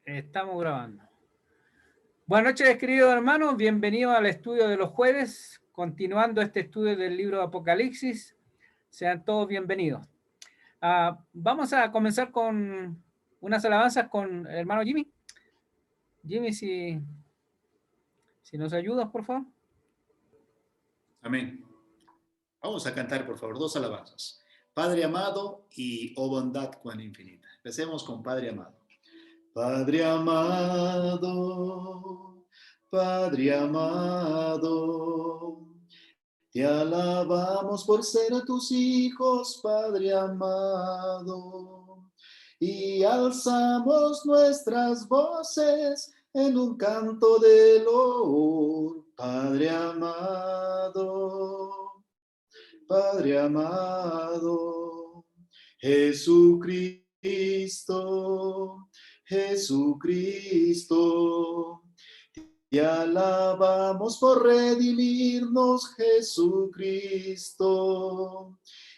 Estamos grabando. Buenas noches, queridos hermanos. Bienvenidos al estudio de los jueves, continuando este estudio del libro de Apocalipsis. Sean todos bienvenidos. Vamos a comenzar con unas alabanzas con el hermano Jimmy. Jimmy, si nos ayudas, por favor. Amén. Vamos a cantar, por favor, dos alabanzas. Padre amado y oh bondad cuán infinita. Empecemos con Padre amado. Padre amado, Padre amado, te alabamos por ser a tus hijos, Padre amado, y alzamos nuestras voces en un canto de loor, Padre amado, Padre amado, Jesucristo, Jesucristo, te alabamos por redimirnos, Jesucristo,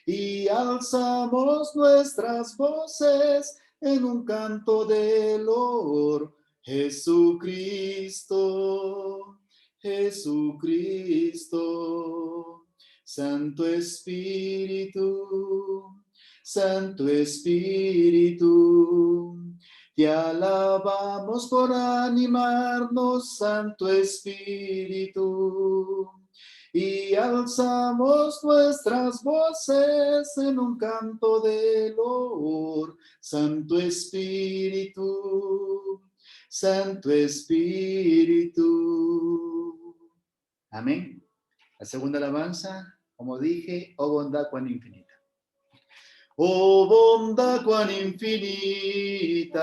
y alzamos nuestras voces en un canto de loor, Jesucristo, Jesucristo. Santo Espíritu, Santo Espíritu, te alabamos por animarnos, Santo Espíritu, y alzamos nuestras voces en un canto de loor, Santo Espíritu, Santo Espíritu. Amén. La segunda alabanza, como dije, oh bondad cuán infinita. Oh bondad cuán infinita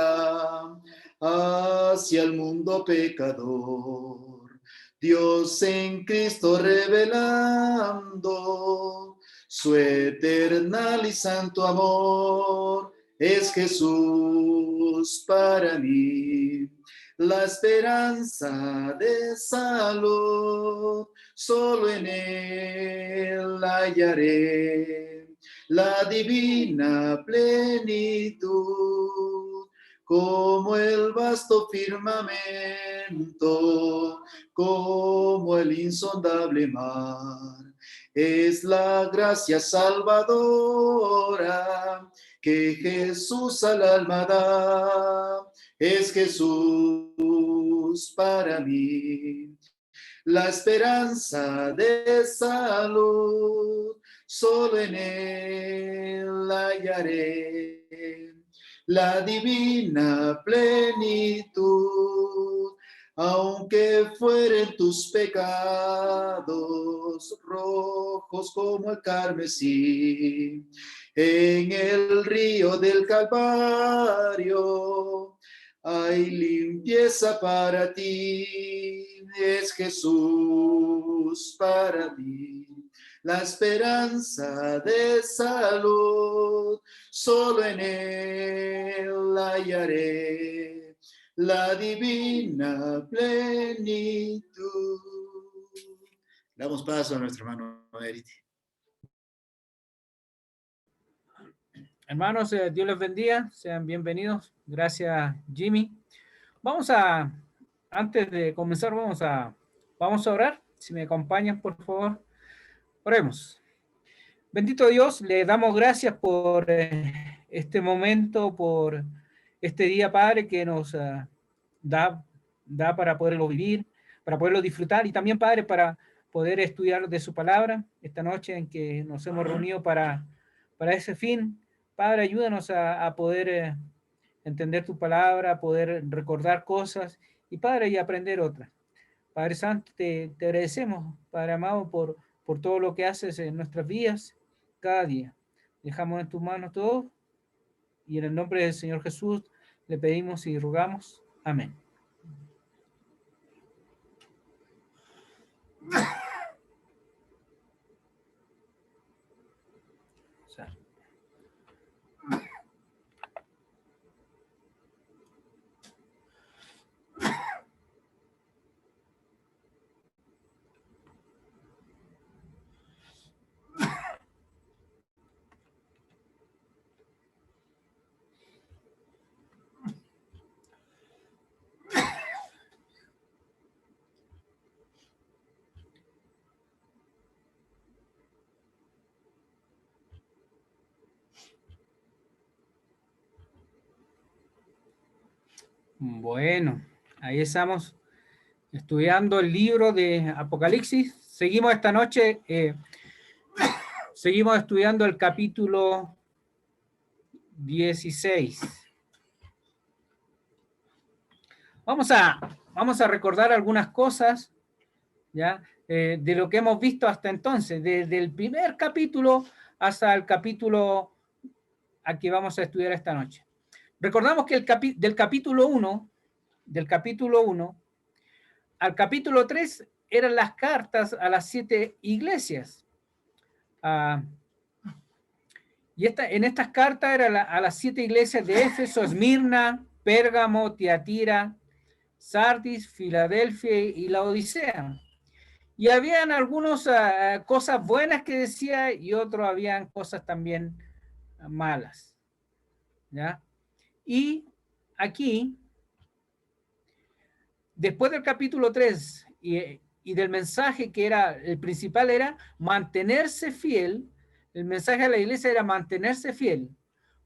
hacia el mundo pecador. Dios en Cristo revelando su eternal y santo amor. Es Jesús para mí la esperanza de salud. Solo en Él hallaré la divina plenitud, como el vasto firmamento, como el insondable mar. Es la gracia salvadora que Jesús al alma da. Es Jesús para mí la esperanza de salud, solo en Él hallaré la divina plenitud. Aunque fueren tus pecados rojos como el carmesí, en el río del Calvario hay limpieza para ti. Es Jesús para mí la esperanza de salud. Solo en Él hallaré la divina plenitud. Damos paso a nuestro hermano Eriti. Hermanos, Dios les bendiga. Sean bienvenidos. Gracias, Jimmy. Antes de comenzar, vamos a orar. Si me acompañan, por favor, oremos. Bendito Dios, le damos gracias por este momento, por este día, Padre, que nos da para poderlo vivir, para poderlo disfrutar, y también, Padre, para poder estudiar de su palabra esta noche en que nos hemos reunido para ese fin. Padre, ayúdanos a poder entender tu palabra, a poder recordar cosas, y Padre, y aprender otras. Padre Santo, te agradecemos, Padre amado, por todo lo que haces en nuestras vidas cada día. Dejamos en tus manos todo, y en el nombre del Señor Jesús le pedimos y rogamos. Amén. Bueno, ahí estamos estudiando el libro de Apocalipsis. Seguimos esta noche, seguimos estudiando el capítulo 16. Vamos a recordar algunas cosas, ¿ya? De lo que hemos visto hasta entonces, desde el primer capítulo hasta el capítulo a que vamos a estudiar esta noche. Recordamos que del capítulo 1 al capítulo 3 eran las cartas a las 7 iglesias. Y en estas cartas eran a las 7 iglesias de Éfeso, Esmirna, Pérgamo, Tiatira, Sardis, Filadelfia y la Odisea. Y habían algunas cosas buenas que decía y otros habían cosas también malas. ¿Ya? Y aquí, después del capítulo 3 y del mensaje que era, el principal era mantenerse fiel, el mensaje de la iglesia era mantenerse fiel,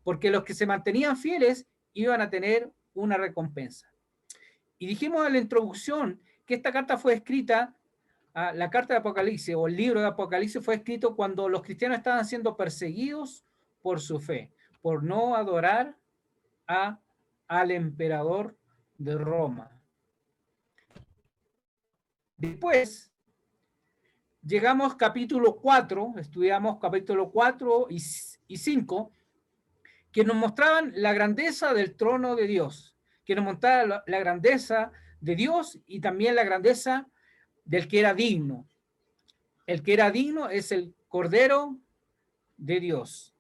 porque los que se mantenían fieles iban a tener una recompensa. Y dijimos en la introducción que esta carta fue escrita, la carta de Apocalipsis o el libro de Apocalipsis fue escrito cuando los cristianos estaban siendo perseguidos por su fe, por no adorar al emperador de Roma. Después, llegamos capítulo 4, estudiamos capítulo 4 y 5, que nos mostraban la grandeza del trono de Dios, que nos mostraba la grandeza de Dios y también la grandeza del que era digno. El que era digno es el Cordero de Dios.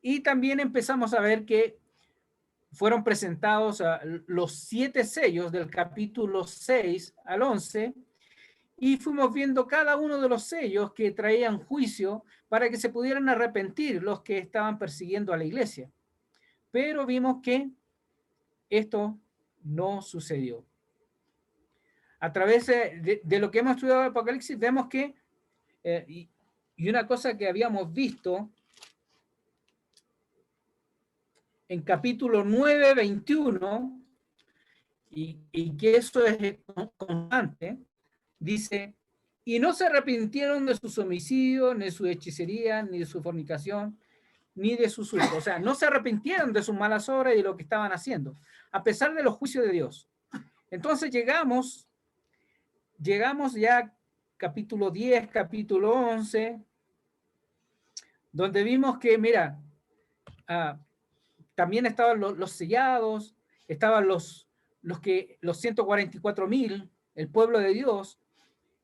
Y también empezamos a ver que fueron presentados los 7 sellos del capítulo 6 al 11, y fuimos viendo cada uno de los sellos que traían juicio para que se pudieran arrepentir los que estaban persiguiendo a la iglesia. Pero vimos que esto no sucedió. A través de lo que hemos estudiado en Apocalipsis, vemos que, y una cosa que habíamos visto en capítulo 9, 21, y que eso es constante, dice, y no se arrepintieron de sus homicidios, ni de su hechicería, ni de su fornicación, ni de sus hurtos. O sea, no se arrepintieron de sus malas obras y de lo que estaban haciendo, a pesar de los juicios de Dios. Entonces llegamos ya capítulo 10, capítulo 11, donde vimos que, mira, también estaban los sellados, estaban los 144,000, el pueblo de Dios,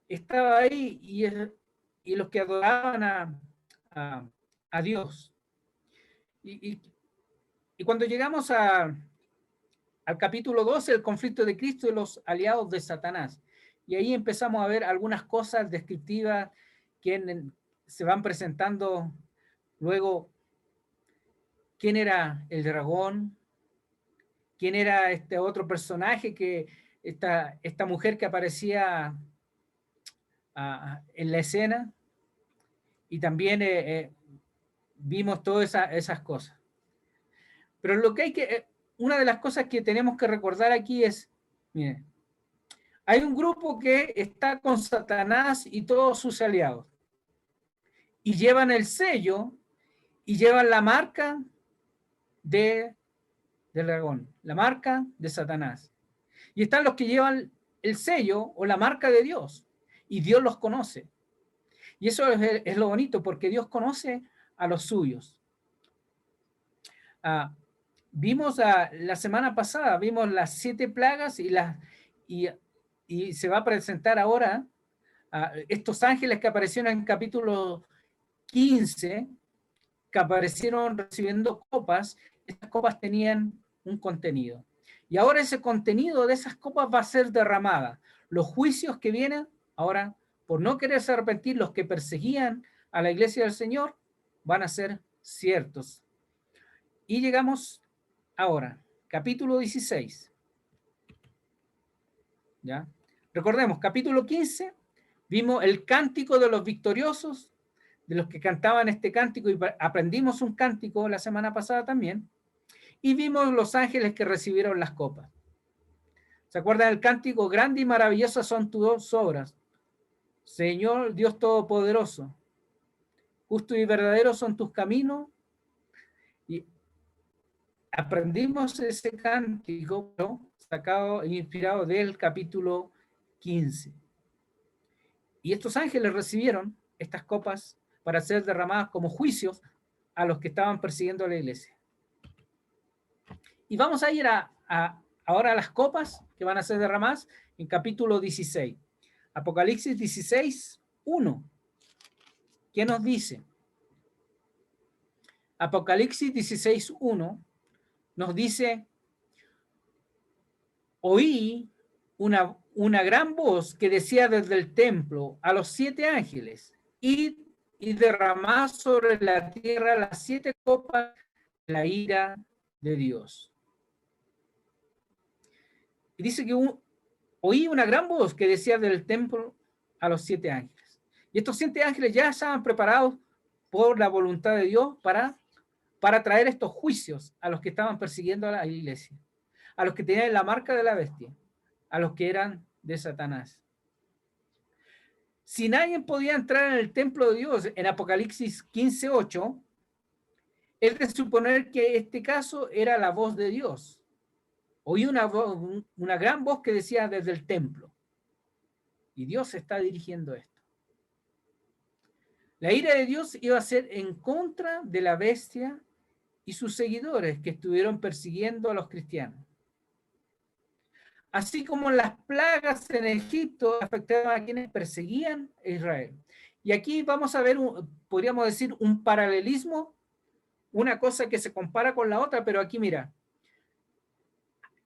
estaba ahí, y los que adoraban a Dios. Y cuando llegamos al capítulo 12, el conflicto de Cristo y los aliados de Satanás, y ahí empezamos a ver algunas cosas descriptivas que se van presentando luego. ¿Quién era el dragón? ¿Quién era este otro personaje, esta mujer que aparecía en la escena? Y también vimos todas esas cosas. Pero una de las cosas que tenemos que recordar aquí es, miren, hay un grupo que está con Satanás y todos sus aliados, y llevan el sello y llevan la marca del dragón, la marca de Satanás. Y están los que llevan el sello o la marca de Dios, y Dios los conoce. Y eso es lo bonito, porque Dios conoce a los suyos. Vimos la semana pasada, vimos las 7 plagas y se va a presentar ahora estos ángeles que aparecieron en capítulo 15, que aparecieron recibiendo copas. Estas copas tenían un contenido. Y ahora ese contenido de esas copas va a ser derramada. Los juicios que vienen ahora, por no quererse arrepentir, los que perseguían a la iglesia del Señor, van a ser ciertos. Y llegamos ahora, capítulo 16. ¿Ya? Recordemos, capítulo 15, vimos el cántico de los victoriosos, de los que cantaban este cántico, y aprendimos un cántico la semana pasada también. y vimos los ángeles que recibieron las copas. ¿Se acuerdan del cántico? Grande y maravillosas son tus obras, Señor Dios Todopoderoso. Justo y verdadero son tus caminos. Y aprendimos ese cántico, ¿no?, sacado e inspirado del capítulo 15. Y estos ángeles recibieron estas copas para ser derramadas como juicios a los que estaban persiguiendo a la iglesia. Y vamos a ir ahora a las copas que van a ser derramadas en capítulo 16. Apocalipsis 16, 1. ¿Qué nos dice? Apocalipsis 16, 1 nos dice: oí una gran voz que decía desde el templo a los 7 ángeles, id y derramad sobre la tierra las 7 copas de la ira de Dios. Y dice que oí una gran voz que decía del templo a los 7 ángeles. Y estos 7 ángeles ya estaban preparados por la voluntad de Dios para traer estos juicios a los que estaban persiguiendo a la iglesia, a los que tenían la marca de la bestia, a los que eran de Satanás. Si nadie podía entrar en el templo de Dios, en Apocalipsis 15:8, es de suponer que este caso era la voz de Dios. Oí una gran voz que decía desde el templo. Y Dios está dirigiendo esto. La ira de Dios iba a ser en contra de la bestia y sus seguidores que estuvieron persiguiendo a los cristianos. Así como las plagas en Egipto afectaban a quienes perseguían a Israel. Y aquí vamos a ver, podríamos decir, un paralelismo, una cosa que se compara con la otra, pero aquí mira,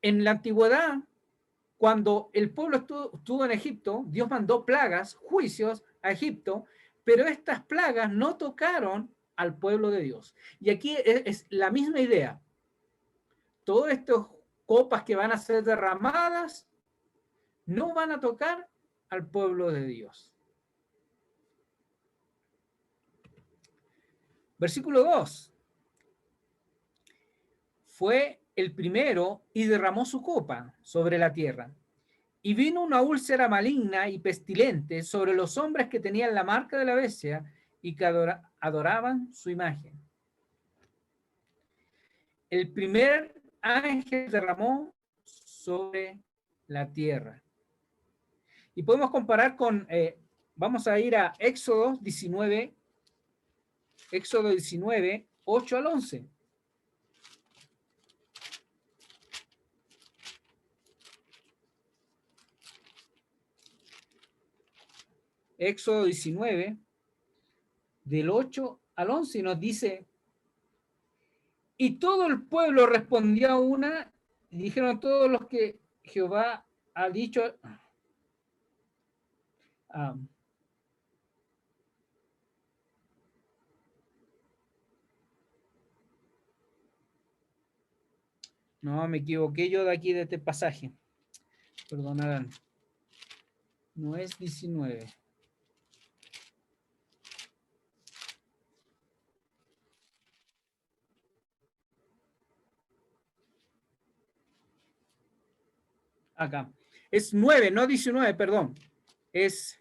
en la antigüedad, cuando el pueblo estuvo en Egipto, Dios mandó plagas, juicios a Egipto, pero estas plagas no tocaron al pueblo de Dios. Y aquí es la misma idea. Todas estas copas que van a ser derramadas no van a tocar al pueblo de Dios. Versículo 2. Fue el primero y derramó su copa sobre la tierra. Y vino una úlcera maligna y pestilente sobre los hombres que tenían la marca de la bestia y que adoraban su imagen. El primer ángel derramó sobre la tierra. Y podemos comparar con, vamos a ir a Éxodo 19, 8 al 11. Éxodo 19, del 8 al 11, y nos dice: y todo el pueblo respondió a una, y dijeron todos los que Jehová ha dicho. No, me equivoqué yo de aquí de este pasaje. Perdonarán. No es 19. Acá. Es 9, no 19, perdón. Es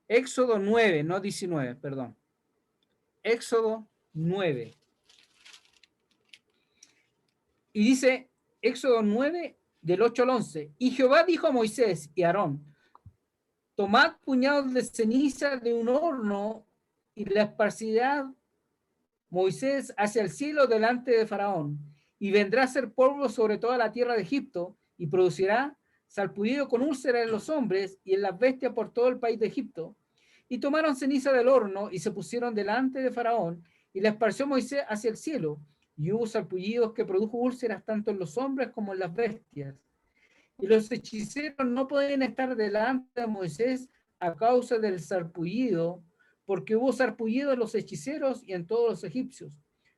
Éxodo 9, no 19, perdón. Éxodo 9. Y dice Éxodo 9, del 8 al 11. Y Jehová dijo a Moisés y a Aarón: tomad puñados de ceniza de un horno y la esparcirá Moisés hacia el cielo delante de Faraón, y vendrá a ser polvo sobre toda la tierra de Egipto, y producirá salpullido con úlceras en los hombres y en las bestias por todo el país de Egipto. Y tomaron ceniza del horno y se pusieron delante de Faraón, y la esparció Moisés hacia el cielo, y hubo salpullidos que produjo úlceras tanto en los hombres como en las bestias. Y los hechiceros no podían estar delante de Moisés a causa del sarpullido, porque hubo sarpullido en los hechiceros y en todos los egipcios.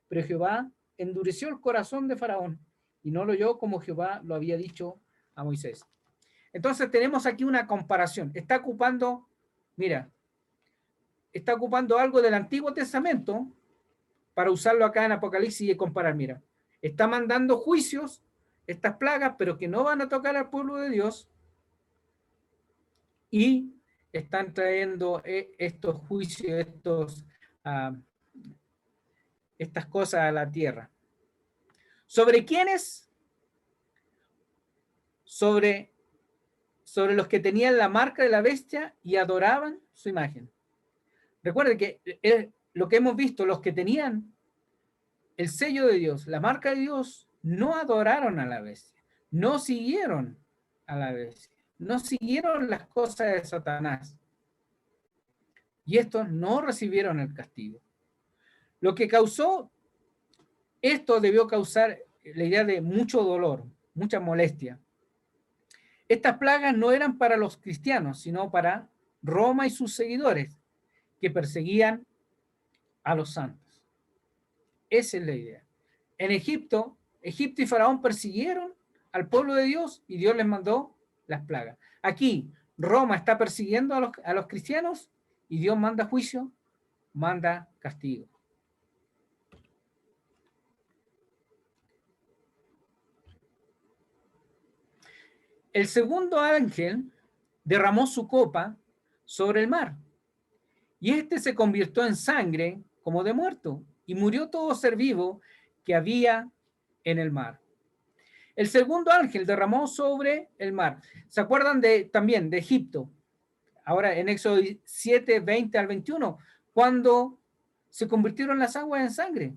Pero Jehová endureció el corazón de Faraón y no lo oyó como Jehová lo había dicho a Moisés. Entonces tenemos aquí una comparación. Está ocupando algo del Antiguo Testamento para usarlo acá en Apocalipsis y comparar. Mira, está mandando juicios, estas plagas, pero que no van a tocar al pueblo de Dios, y están trayendo estos juicios, estas cosas a la tierra. ¿Sobre quiénes? Sobre los que tenían la marca de la bestia y adoraban su imagen. Recuerden que lo que hemos visto, los que tenían el sello de Dios, la marca de Dios, no adoraron a la bestia, no siguieron a la bestia, no siguieron las cosas de Satanás. Y estos no recibieron el castigo. Lo que causó, esto debió causar la idea de mucho dolor, mucha molestia. Estas plagas no eran para los cristianos, sino para Roma y sus seguidores, que perseguían a los santos. Esa es la idea. En Egipto y Faraón persiguieron al pueblo de Dios y Dios les mandó las plagas. Aquí, Roma está persiguiendo a los cristianos y Dios manda juicio, manda castigo. El segundo ángel derramó su copa sobre el mar, y este se convirtió en sangre como de muerto, y murió todo ser vivo que había en el mar. El segundo ángel derramó sobre el mar. ¿Se acuerdan también de Egipto? Ahora en Éxodo 7, 20 al 21, cuando se convirtieron las aguas en sangre.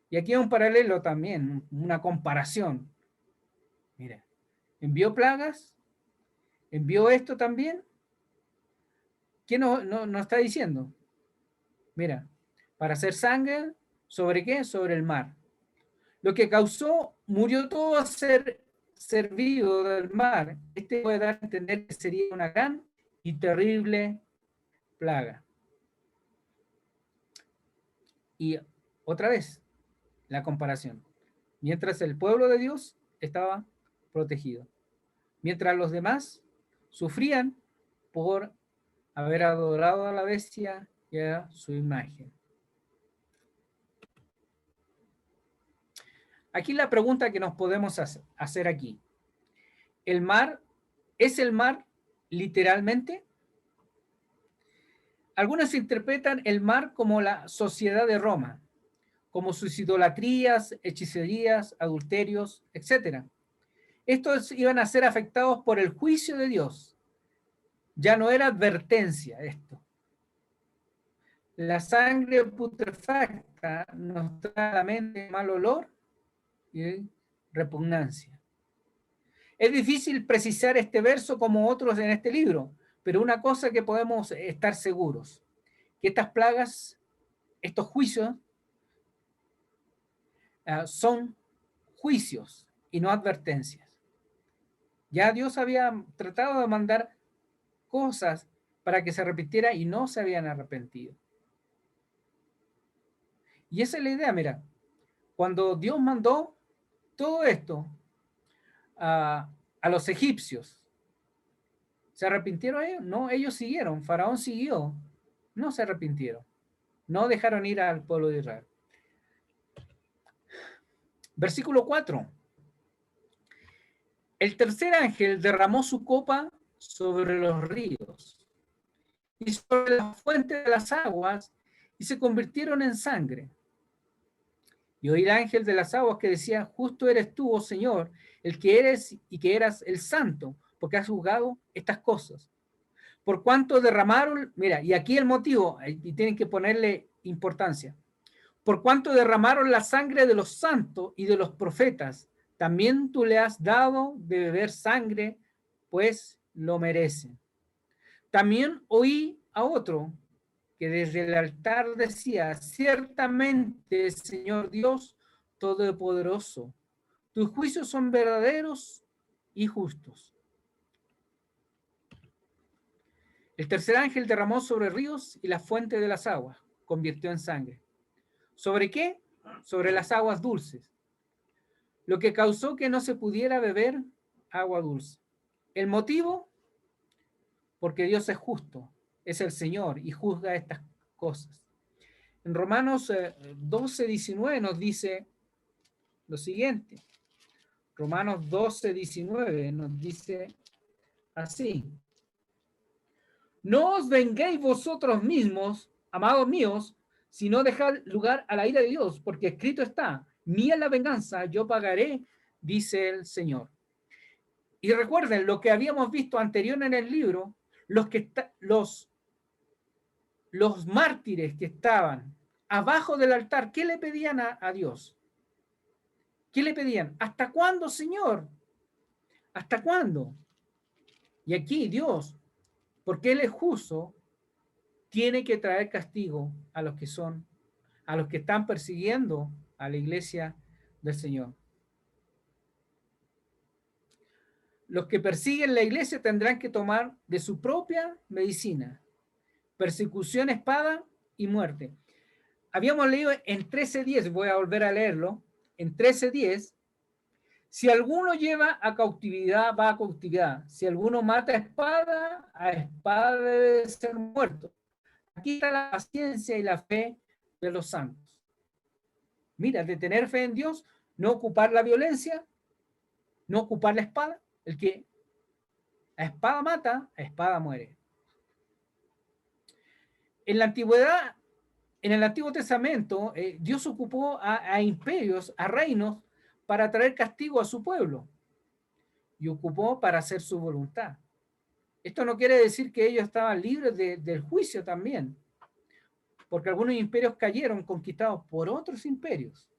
Y aquí hay un paralelo también, una comparación. Mira, envió plagas, envió esto también. ¿Qué nos está diciendo? Mira, para hacer sangre, ¿sobre qué? Sobre el mar. Lo que causó, murió todo ser vivo del mar. Este puede dar a entender que sería una gran y terrible plaga. Y otra vez, la comparación. Mientras el pueblo de Dios estaba protegido. Mientras los demás sufrían por haber adorado a la bestia y a su imagen. Aquí la pregunta que nos podemos hacer aquí. ¿El mar es el mar literalmente? Algunos interpretan el mar como la sociedad de Roma, como sus idolatrías, hechicerías, adulterios, etc. Estos iban a ser afectados por el juicio de Dios. Ya no era advertencia esto. La sangre putrefacta nos trae a la mente mal olor y repugnancia. Es difícil precisar este verso como otros en este libro, pero una cosa que podemos estar seguros, que estas plagas, estos juicios, son juicios y no advertencias. Ya Dios había tratado de mandar cosas para que se arrepintiera y no se habían arrepentido. Y esa es la idea, mira, cuando Dios mandó todo esto a los egipcios, ¿se arrepintieron ellos? No, ellos siguieron, Faraón siguió, no se arrepintieron, no dejaron ir al pueblo de Israel. Versículo 4. El tercer ángel derramó su copa sobre los ríos y sobre las fuentes de las aguas y se convirtieron en sangre. Y oí el ángel de las aguas que decía, justo eres tú, oh Señor, el que eres y que eras el santo, porque has juzgado estas cosas. Por cuanto derramaron, mira, y aquí el motivo, y tienen que ponerle importancia, por cuanto derramaron la sangre de los santos y de los profetas, también tú le has dado de beber sangre, pues lo merecen. También oí a otro que desde el altar decía, ciertamente, Señor Dios Todopoderoso, tus juicios son verdaderos y justos. El tercer ángel derramó sobre ríos y la fuente de las aguas, convirtió en sangre. ¿Sobre qué? Sobre las aguas dulces, lo que causó que no se pudiera beber agua dulce. ¿El motivo? Porque Dios es justo, es el Señor y juzga estas cosas. En Romanos 12, 19 nos dice lo siguiente. Romanos 12, 19 nos dice así. No os venguéis vosotros mismos, amados míos, sino dejad lugar a la ira de Dios, porque escrito está, mía es la venganza, yo pagaré, dice el Señor. Y recuerden lo que habíamos visto anterior en el libro, los mártires que estaban abajo del altar, ¿qué le pedían a Dios? ¿Qué le pedían? ¿Hasta cuándo, Señor? ¿Hasta cuándo? Y aquí Dios, porque Él es justo, tiene que traer castigo a los que están persiguiendo a la iglesia del Señor. Los que persiguen la iglesia tendrán que tomar de su propia medicina, persecución, espada y muerte. Habíamos leído en 13:10, voy a volver a leerlo, en 13:10, si alguno lleva a cautividad, va a cautividad. Si alguno mata a espada debe ser muerto. Aquí está la paciencia y la fe de los santos. Mira, de tener fe en Dios, no ocupar la violencia, no ocupar la espada. El que a espada mata, a espada muere. En la antigüedad, en el Antiguo Testamento, Dios ocupó a imperios, a reinos, para traer castigo a su pueblo. Y ocupó para hacer su voluntad. Esto no quiere decir que ellos estaban libres del juicio también, porque algunos imperios cayeron conquistados por otros imperios.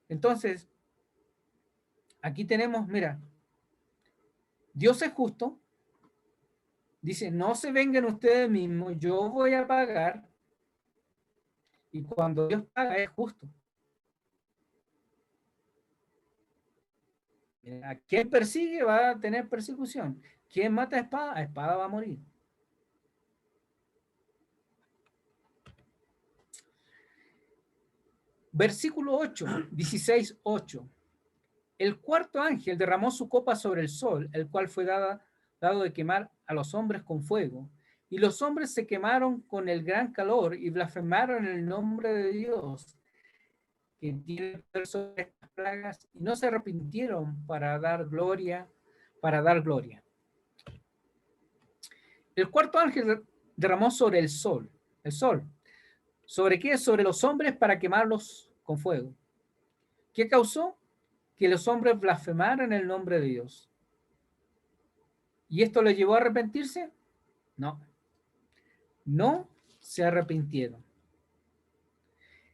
Entonces, aquí tenemos, mira, Dios es justo, dice, no se vengan ustedes mismos, yo voy a pagar, y cuando Dios paga es justo. A quien persigue va a tener persecución. Quien mata a espada va a morir. Versículo 8, 16:8. El cuarto ángel derramó su copa sobre el sol, el cual fue dado de quemar a los hombres con fuego. Y los hombres se quemaron con el gran calor y blasfemaron el nombre de Dios, que tiene poder sobre estas plagas, y no se arrepintieron para dar gloria. El cuarto ángel derramó sobre el sol. ¿Sobre qué? Sobre los hombres para quemarlos con fuego. ¿Qué causó? Que los hombres blasfemaran el nombre de Dios. ¿Y esto les llevó a arrepentirse? No. No se arrepintieron.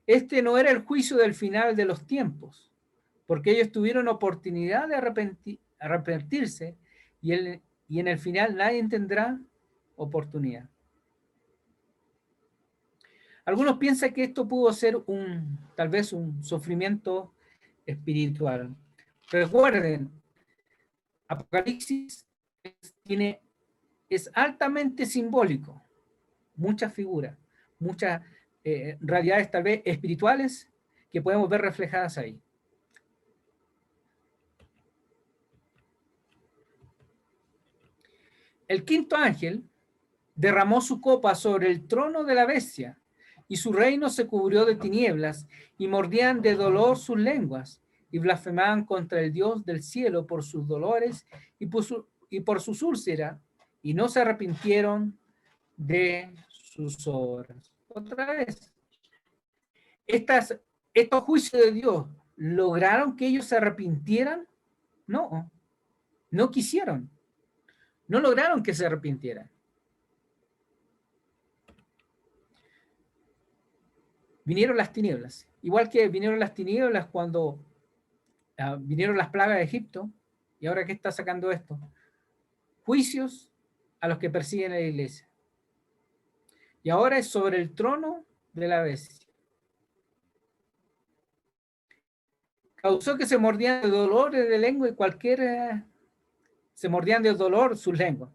Este no era el juicio del final de los tiempos, porque ellos tuvieron oportunidad de arrepentirse y en el final nadie tendrá oportunidad. Algunos piensan que esto pudo ser tal vez un sufrimiento espiritual. Recuerden, Apocalipsis es altamente simbólico, muchas figuras, muchas realidades tal vez espirituales que podemos ver reflejadas ahí. El quinto ángel derramó su copa sobre el trono de la bestia, y su reino se cubrió de tinieblas, y mordían de dolor sus lenguas, y blasfemaban contra el Dios del cielo por sus dolores y por sus úlceras, y no se arrepintieron de sus obras. Otra vez, estos juicios de Dios, ¿lograron que ellos se arrepintieran? No, no quisieron. No lograron que se arrepintieran. Vinieron las tinieblas. Igual que vinieron las tinieblas cuando vinieron las plagas de Egipto. ¿Y ahora qué está sacando esto? Juicios a los que persiguen a la iglesia. Y ahora es sobre el trono de la bestia. Causó que se mordían de dolores de lengua y se mordían de dolor sus lenguas.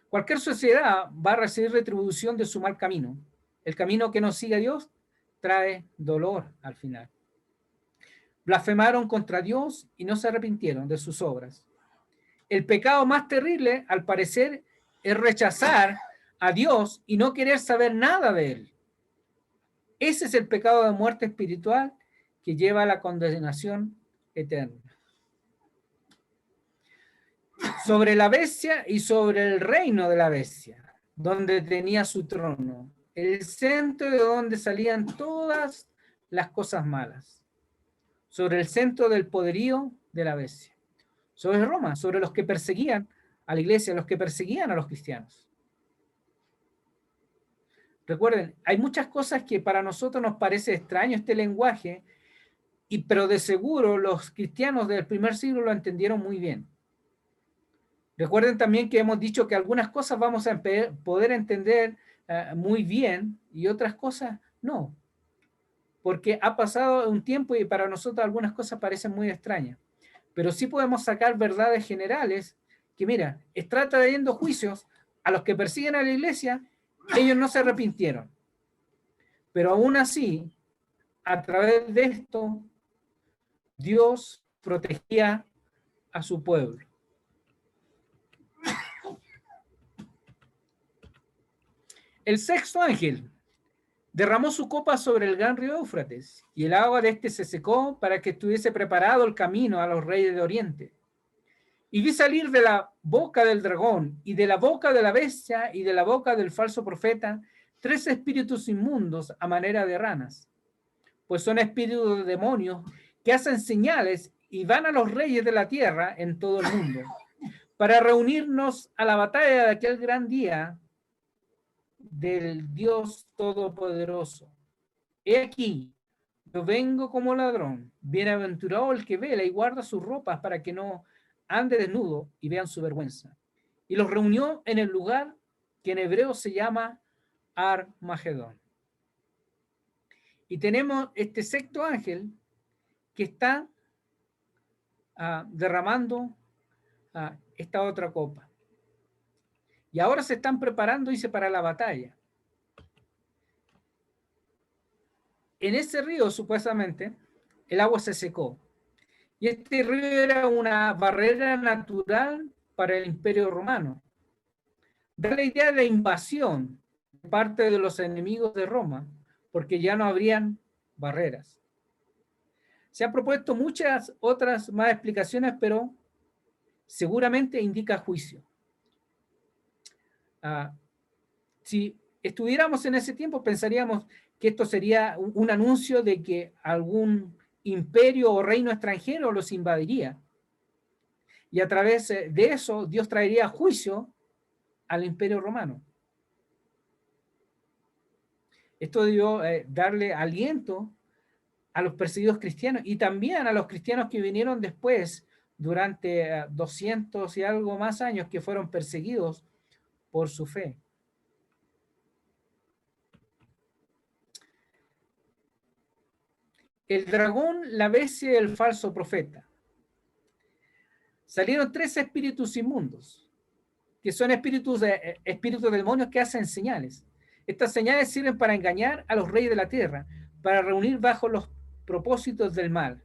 Cualquier sociedad va a recibir retribución de su mal camino. El camino que no sigue a Dios trae dolor al final. Blasfemaron contra Dios y no se arrepintieron de sus obras. El pecado más terrible, al parecer, es rechazar a Dios y no querer saber nada de Él. Ese es el pecado de muerte espiritual que lleva a la condenación eterna. Sobre la bestia y sobre el reino de la bestia, donde tenía su trono, el centro de donde salían todas las cosas malas, sobre el centro del poderío de la bestia, sobre Roma, sobre los que perseguían a la iglesia, los que perseguían a los cristianos. Recuerden, hay muchas cosas que para nosotros nos parece extraño este lenguaje, pero de seguro los cristianos del primer siglo lo entendieron muy bien. Recuerden también que hemos dicho que algunas cosas vamos a poder entender muy bien y otras cosas no, porque ha pasado un tiempo y para nosotros algunas cosas parecen muy extrañas, pero sí podemos sacar verdades generales que, mira, está trayendo juicios a los que persiguen a la iglesia, ellos no se arrepintieron, pero aún así, a través de esto, Dios protegía a su pueblo. El sexto ángel derramó su copa sobre el gran río Éufrates, y el agua de este se secó para que estuviese preparado el camino a los reyes de Oriente. Y vi salir de la boca del dragón, y de la boca de la bestia, y de la boca del falso profeta, 3 espíritus inmundos a manera de ranas, pues son espíritus de demonios que hacen señales y van a los reyes de la tierra en todo el mundo, para reunirnos a la batalla de aquel gran día del Dios Todopoderoso. He aquí, yo vengo como ladrón, bienaventurado el que vela y guarda sus ropas para que no ande desnudo y vean su vergüenza. Y los reunió en el lugar que en hebreo se llama Armagedón. Y tenemos este sexto ángel que está derramando esta otra copa. Y ahora se están preparando, dice, para la batalla. En ese río, supuestamente, el agua se secó. Y este río era una barrera natural para el Imperio Romano. Da la idea de invasión de parte de los enemigos de Roma, porque ya no habrían barreras. Se han propuesto muchas otras más explicaciones, pero seguramente indica juicio. Si estuviéramos en ese tiempo, pensaríamos que esto sería un anuncio de que algún imperio o reino extranjero los invadiría. Y a través de eso, Dios traería juicio al imperio romano. Esto debió darle aliento a los perseguidos cristianos y también a los cristianos que vinieron después, durante 200 y algo más años, que fueron perseguidos por su fe. El dragón, la bestia y el falso profeta. Salieron 3 espíritus inmundos, que son espíritus demonios que hacen señales. Estas señales sirven para engañar a los reyes de la tierra, para reunir bajo los propósitos del mal.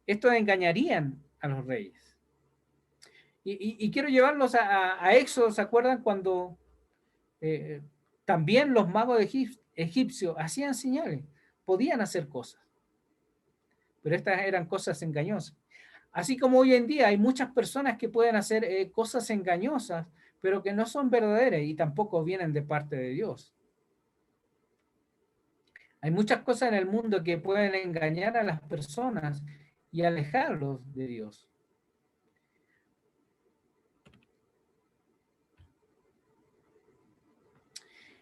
Estos engañarían a los reyes. Y quiero llevarlos a Éxodo. ¿Se acuerdan cuando también los magos egipcios hacían señales? Podían hacer cosas, pero estas eran cosas engañosas. Así como hoy en día hay muchas personas que pueden hacer cosas engañosas, pero que no son verdaderas y tampoco vienen de parte de Dios. Hay muchas cosas en el mundo que pueden engañar a las personas y alejarlos de Dios.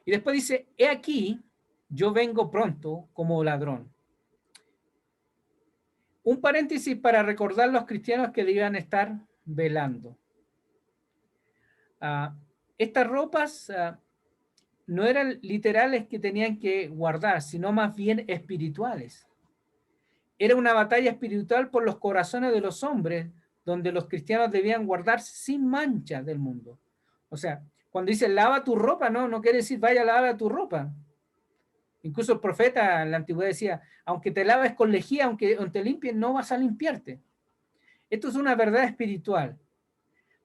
Y después dice, he aquí, yo vengo pronto como ladrón. Un paréntesis para recordar a los cristianos que debían estar velando. Estas ropas no eran literales que tenían que guardar, sino más bien espirituales. Era una batalla espiritual por los corazones de los hombres, donde los cristianos debían guardarse sin mancha del mundo. O sea, cuando dice lava tu ropa, no quiere decir vaya a lavar tu ropa. Incluso el profeta en la antigüedad decía, aunque te laves con lejía, aunque te limpien, no vas a limpiarte. Esto es una verdad espiritual,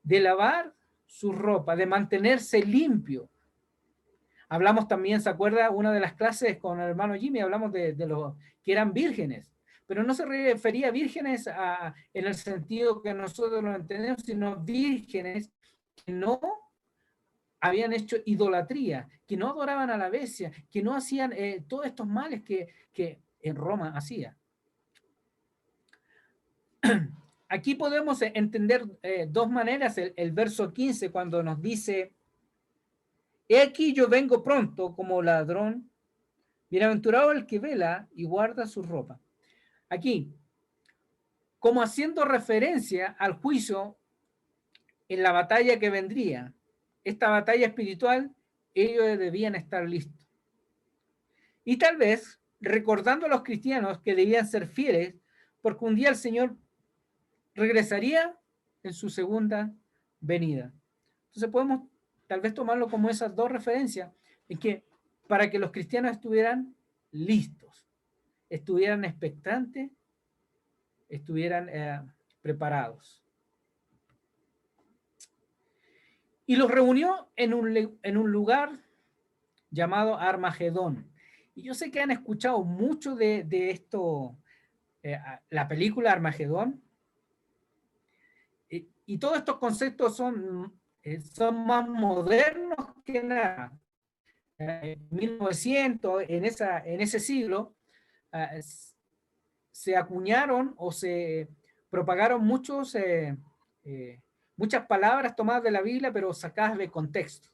de lavar su ropa, de mantenerse limpio. Hablamos también, ¿se acuerda? Una de las clases con el hermano Jimmy, hablamos de los que eran vírgenes, pero no se refería a vírgenes en el sentido que nosotros lo entendemos, sino vírgenes que no habían hecho idolatría, que no adoraban a la bestia, que no hacían todos estos males que en Roma hacía. Aquí podemos entender dos maneras el verso 15 cuando nos dice: he aquí yo vengo pronto como ladrón, bienaventurado el que vela y guarda su ropa. Aquí, como haciendo referencia al juicio en la batalla que vendría, esta batalla espiritual, ellos debían estar listos. Y tal vez recordando a los cristianos que debían ser fieles, porque un día el Señor regresaría en su segunda venida. Entonces podemos tal vez tomarlo como esas dos referencias, en que para que los cristianos estuvieran listos, estuvieran expectantes, estuvieran preparados. Y los reunió en un lugar llamado Armagedón. Y yo sé que han escuchado mucho de esto, la película Armagedón, y todos estos conceptos son más modernos que nada. En 1900, en ese siglo, se acuñaron o se propagaron muchas palabras tomadas de la Biblia, pero sacadas de contexto.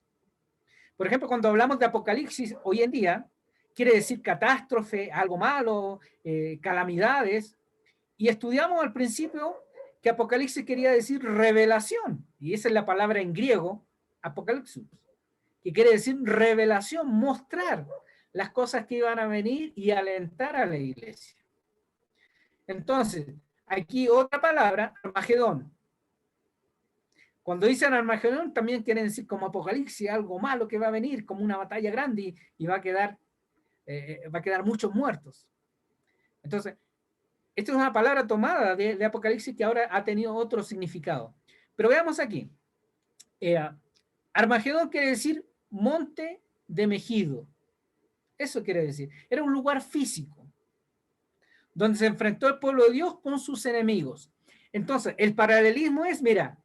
Por ejemplo, cuando hablamos de Apocalipsis hoy en día, quiere decir catástrofe, algo malo, calamidades, y estudiamos al principio que Apocalipsis quería decir revelación, y esa es la palabra en griego, Apocalipsis, que quiere decir revelación, mostrar las cosas que iban a venir y alentar a la iglesia. Entonces, aquí otra palabra, Armagedón. Cuando dicen Armagedón, también quieren decir como Apocalipsis, algo malo que va a venir, como una batalla grande y va a quedar muchos muertos. Entonces, esta es una palabra tomada de Apocalipsis que ahora ha tenido otro significado. Pero veamos aquí. Armagedón quiere decir monte de Megido. Eso quiere decir. Era un lugar físico donde se enfrentó el pueblo de Dios con sus enemigos. Entonces, el paralelismo es, mira,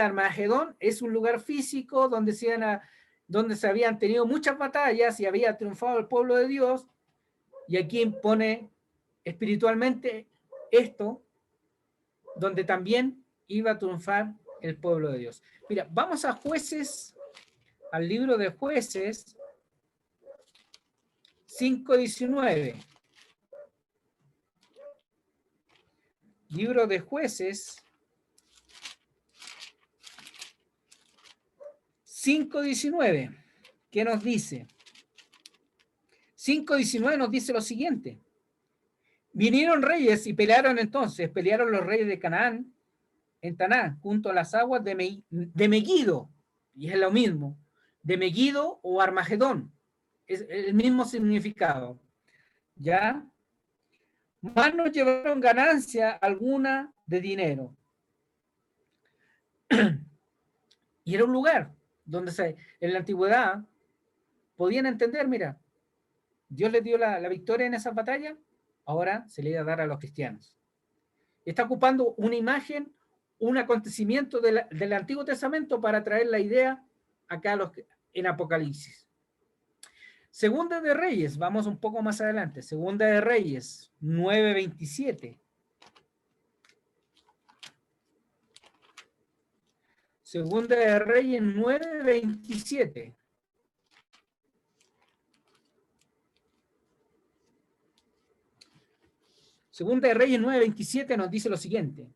Armagedón es un lugar físico donde se habían tenido muchas batallas y había triunfado el pueblo de Dios, y aquí pone espiritualmente esto, donde también iba a triunfar el pueblo de Dios. Mira, vamos a Jueces, al libro de Jueces 5:19. Libro de Jueces 5:19. ¿Qué nos dice? 5:19 nos dice lo siguiente: vinieron reyes y pelearon los reyes de Canaán en Taná, junto a las aguas de Megido, y es lo mismo, de Megido o Armagedón, es el mismo significado, ¿ya? Más no llevaron ganancia alguna de dinero. Y era un lugar donde en la antigüedad podían entender, mira, Dios les dio la victoria en esa batalla, ahora se le iba a dar a los cristianos. Está ocupando una imagen, un acontecimiento del Antiguo Testamento para traer la idea acá en Apocalipsis. Segunda de Reyes, vamos un poco más adelante. Segunda de Reyes 9:27. Segunda de Reyes 9:27. Segunda de Reyes 9:27 nos dice lo siguiente: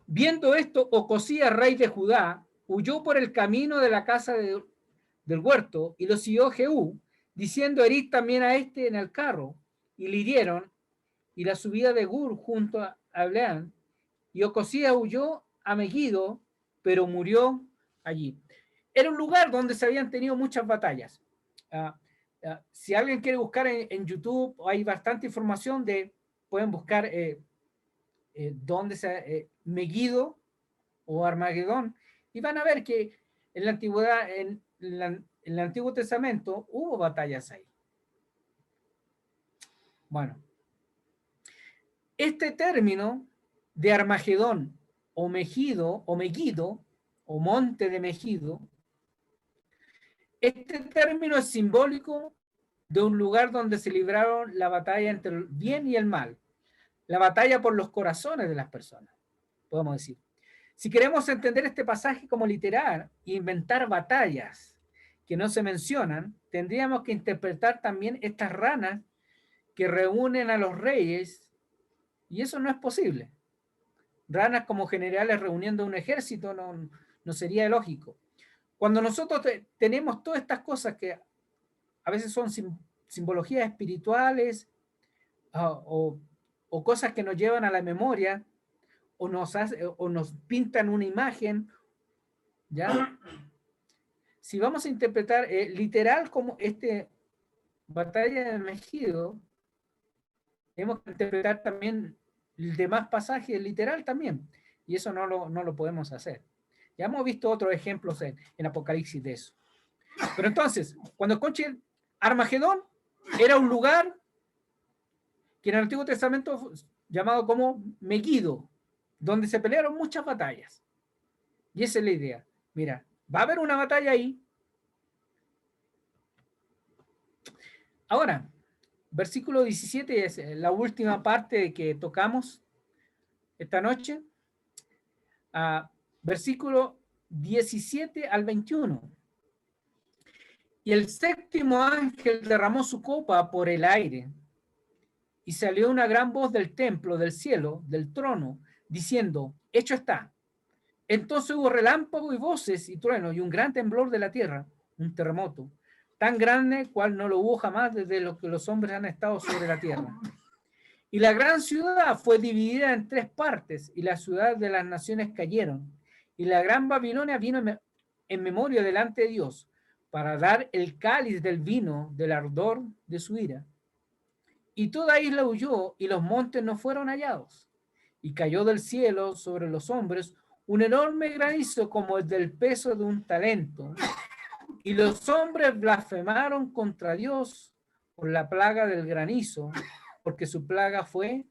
viendo esto, Ocosías, rey de Judá, huyó por el camino de la casa del huerto, y lo siguió Jehú, diciendo: herid también a este en el carro. Y le hirieron, y la subida de Gur junto a Ableán, y Ocosías huyó a Megido, pero murió allí. Era un lugar donde se habían tenido muchas batallas. Si alguien quiere buscar en YouTube, hay bastante información pueden buscar dónde Megido o Armagedón, y van a ver que en la antigüedad, en el Antiguo Testamento, hubo batallas ahí. Bueno, este término de Armagedón o Megido o Megido o monte de Megido, este término es simbólico de un lugar donde se libraron la batalla entre el bien y el mal, la batalla por los corazones de las personas, podemos decir. Si queremos entender este pasaje como literal e inventar batallas que no se mencionan, tendríamos que interpretar también estas ranas que reúnen a los reyes, y eso no es posible. Ranas como generales reuniendo un ejército no sería lógico. Cuando nosotros tenemos todas estas cosas que a veces son simbologías espirituales o cosas que nos llevan a la memoria o nos pintan una imagen, ¿ya? Si vamos a interpretar literal como batalla de Megido, tenemos que interpretar también el demás pasaje literal también, y eso no lo podemos hacer. Ya hemos visto otros ejemplos en Apocalipsis de eso. Pero entonces, cuando escuchen Armagedón, era un lugar que en el Antiguo Testamento llamado como Megido, donde se pelearon muchas batallas. Y esa es la idea. Mira, va a haber una batalla ahí. Ahora, versículo 17 es la última parte que tocamos esta noche. Versículo 17 al 21. Y el séptimo ángel derramó su copa por el aire, y salió una gran voz del templo, del cielo, del trono, diciendo: hecho está. Entonces hubo relámpagos y voces y truenos y un gran temblor de la tierra, un terremoto, tan grande cual no lo hubo jamás desde lo que los hombres han estado sobre la tierra. Y la gran ciudad fue dividida en 3 partes, y las ciudades de las naciones cayeron. Y la gran Babilonia vino en memoria delante de Dios, para dar el cáliz del vino del ardor de su ira. Y toda isla huyó, y los montes no fueron hallados. Y cayó del cielo sobre los hombres un enorme granizo como el del peso de un talento. Y los hombres blasfemaron contra Dios por la plaga del granizo, porque su plaga fue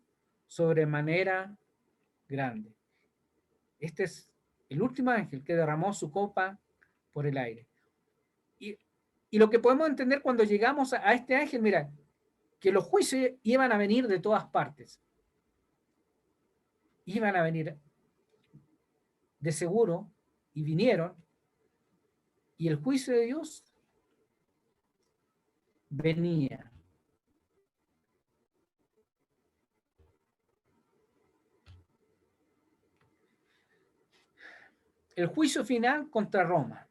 sobremanera grande. Este es el último ángel que derramó su copa por el aire. Y lo que podemos entender cuando llegamos a este ángel, mira, que los juicios iban a venir de todas partes. Iban a venir de seguro, y vinieron, y el juicio de Dios venía. El juicio final contra Roma.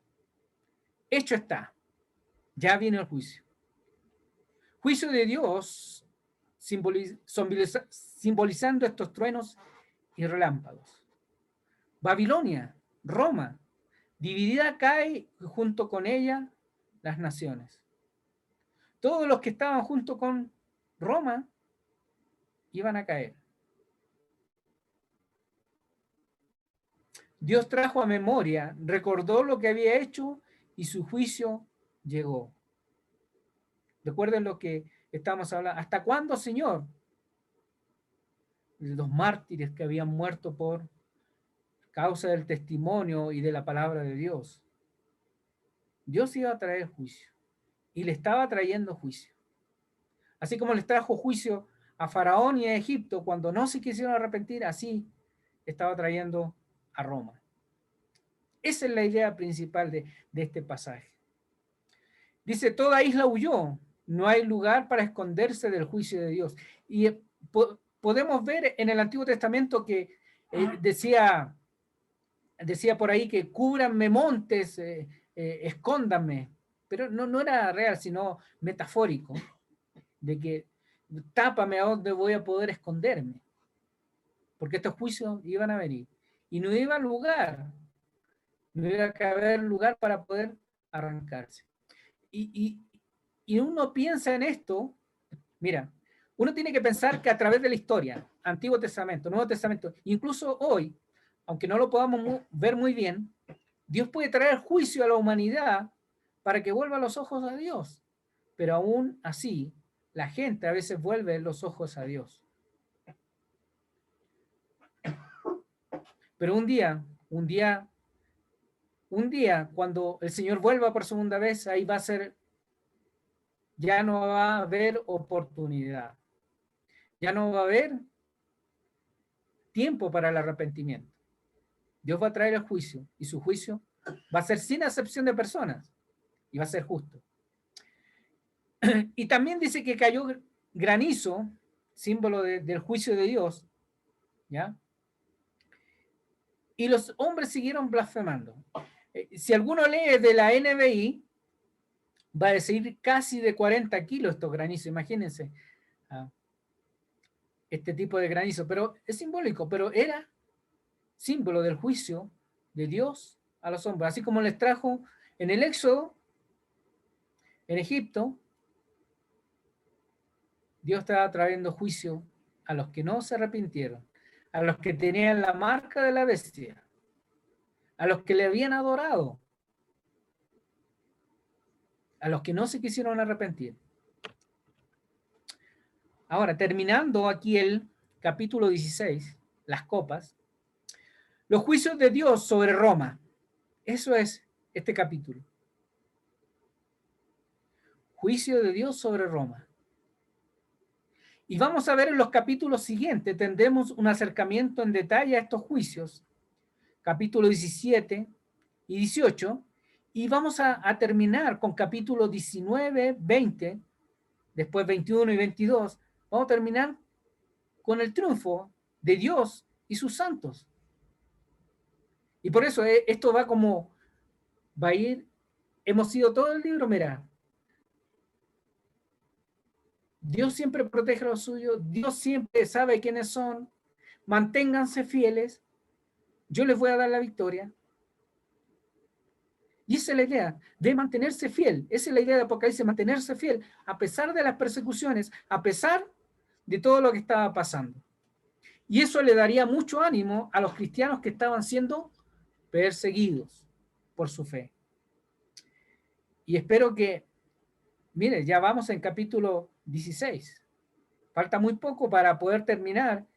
Hecho está. Ya viene el juicio. Juicio de Dios simbolizando estos truenos y relámpagos. Babilonia, Roma, dividida cae junto con ella las naciones. Todos los que estaban junto con Roma iban a caer. Dios trajo a memoria, recordó lo que había hecho y su juicio llegó. Recuerden lo que estamos hablando. ¿Hasta cuándo, Señor? Los mártires que habían muerto por causa del testimonio y de la palabra de Dios. Dios iba a traer juicio y le estaba trayendo juicio. Así como les trajo juicio a Faraón y a Egipto cuando no se quisieron arrepentir, así estaba trayendo a Roma. Esa es la idea principal de este pasaje. Dice: toda isla huyó, no hay lugar para esconderse del juicio de Dios. Y podemos ver en el Antiguo Testamento que decía por ahí que cúbranme montes, escóndanme, pero no era real, sino metafórico, de que tápame a donde voy a poder esconderme, porque estos juicios iban a venir, y no iba a no iba a haber lugar para poder arrancarse. Y uno piensa en esto, mira, uno tiene que pensar que a través de la historia, Antiguo Testamento, Nuevo Testamento, incluso hoy, aunque no lo podamos ver muy bien, Dios puede traer juicio a la humanidad para que vuelva los ojos a Dios, pero aún así, la gente a veces vuelve los ojos a Dios. Pero un día, cuando el Señor vuelva por segunda vez, ahí va a ser, ya no va a haber oportunidad. Ya no va a haber tiempo para el arrepentimiento. Dios va a traer el juicio y su juicio va a ser sin acepción de personas y va a ser justo. Y también dice que cayó granizo, símbolo del juicio de Dios, ¿ya? Y los hombres siguieron blasfemando. Si alguno lee de la NBI, va a decir casi de 40 kilos estos granizos, imagínense. Este tipo de granizo, pero es simbólico, pero era símbolo del juicio de Dios a los hombres, así como les trajo en el Éxodo, en Egipto, Dios estaba trayendo juicio a los que no se arrepintieron, a los que tenían la marca de la bestia, a los que le habían adorado, a los que no se quisieron arrepentir. Ahora, terminando aquí el capítulo 16, las copas, los juicios de Dios sobre Roma. Eso es este capítulo. Juicio de Dios sobre Roma. Y vamos a ver en los capítulos siguientes, tendremos un acercamiento en detalle a estos juicios, capítulo 17 y 18, y vamos a terminar con capítulos 19, 20, después 21 y 22, vamos a terminar con el triunfo de Dios y sus santos. Y por eso esto va a ir, hemos ido todo el libro, mira, Dios siempre protege a los suyos, Dios siempre sabe quiénes son, manténganse fieles, yo les voy a dar la victoria. Y esa es la idea, de mantenerse fiel. Esa es la idea de Apocalipsis, mantenerse fiel, a pesar de las persecuciones, a pesar de todo lo que estaba pasando. Y eso le daría mucho ánimo a los cristianos que estaban siendo perseguidos por su fe. Y espero que, mire, ya vamos en capítulo 16. Falta muy poco para poder terminar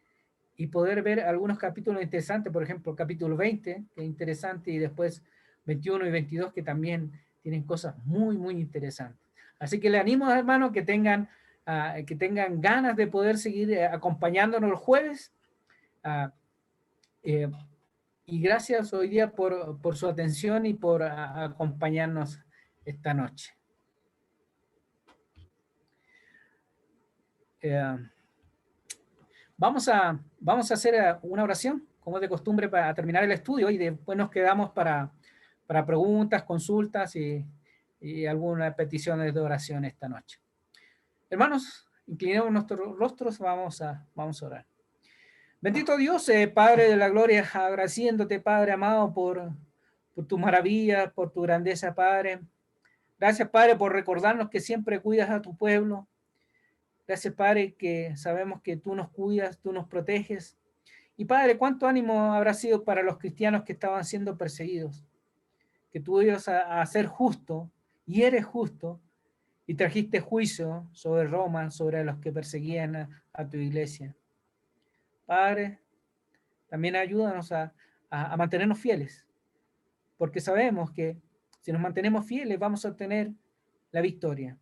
y poder ver algunos capítulos interesantes, por ejemplo, el capítulo 20, que es interesante, y después 21 y 22, que también tienen cosas muy, muy interesantes. Así que le animo, hermanos, que tengan ganas de poder seguir acompañándonos los jueves. Y gracias hoy día por su atención y por acompañarnos esta noche. Vamos a hacer una oración, como es de costumbre, para terminar el estudio, y después nos quedamos para preguntas, consultas y algunas peticiones de oración esta noche. Hermanos, inclinemos nuestros rostros, vamos a orar. Bendito Dios, Padre de la gloria, agradeciéndote, Padre amado, por tus maravillas, por tu grandeza, Padre. Gracias, Padre, por recordarnos que siempre cuidas a tu pueblo. Gracias, Padre, que sabemos que tú nos cuidas, tú nos proteges. Y, Padre, cuánto ánimo habrá sido para los cristianos que estaban siendo perseguidos, que tú ibas a ser justo, y eres justo, y trajiste juicio sobre Roma, sobre los que perseguían a tu iglesia. Padre, también ayúdanos a mantenernos fieles, porque sabemos que si nos mantenemos fieles vamos a obtener la victoria.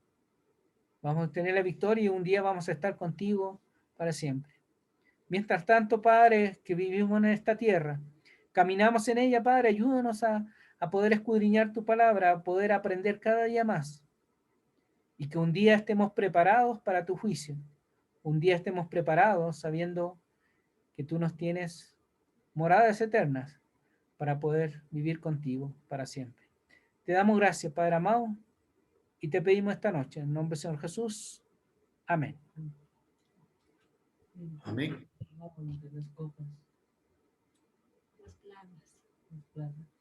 Vamos a obtener la victoria y un día vamos a estar contigo para siempre. Mientras tanto, Padre, que vivimos en esta tierra, caminamos en ella, Padre, ayúdanos a poder escudriñar tu palabra, a poder aprender cada día más. Y que un día estemos preparados para tu juicio. Un día estemos preparados sabiendo que tú nos tienes moradas eternas para poder vivir contigo para siempre. Te damos gracias, Padre amado, y te pedimos esta noche, en nombre del Señor Jesús. Amén. Amén. Las plagas.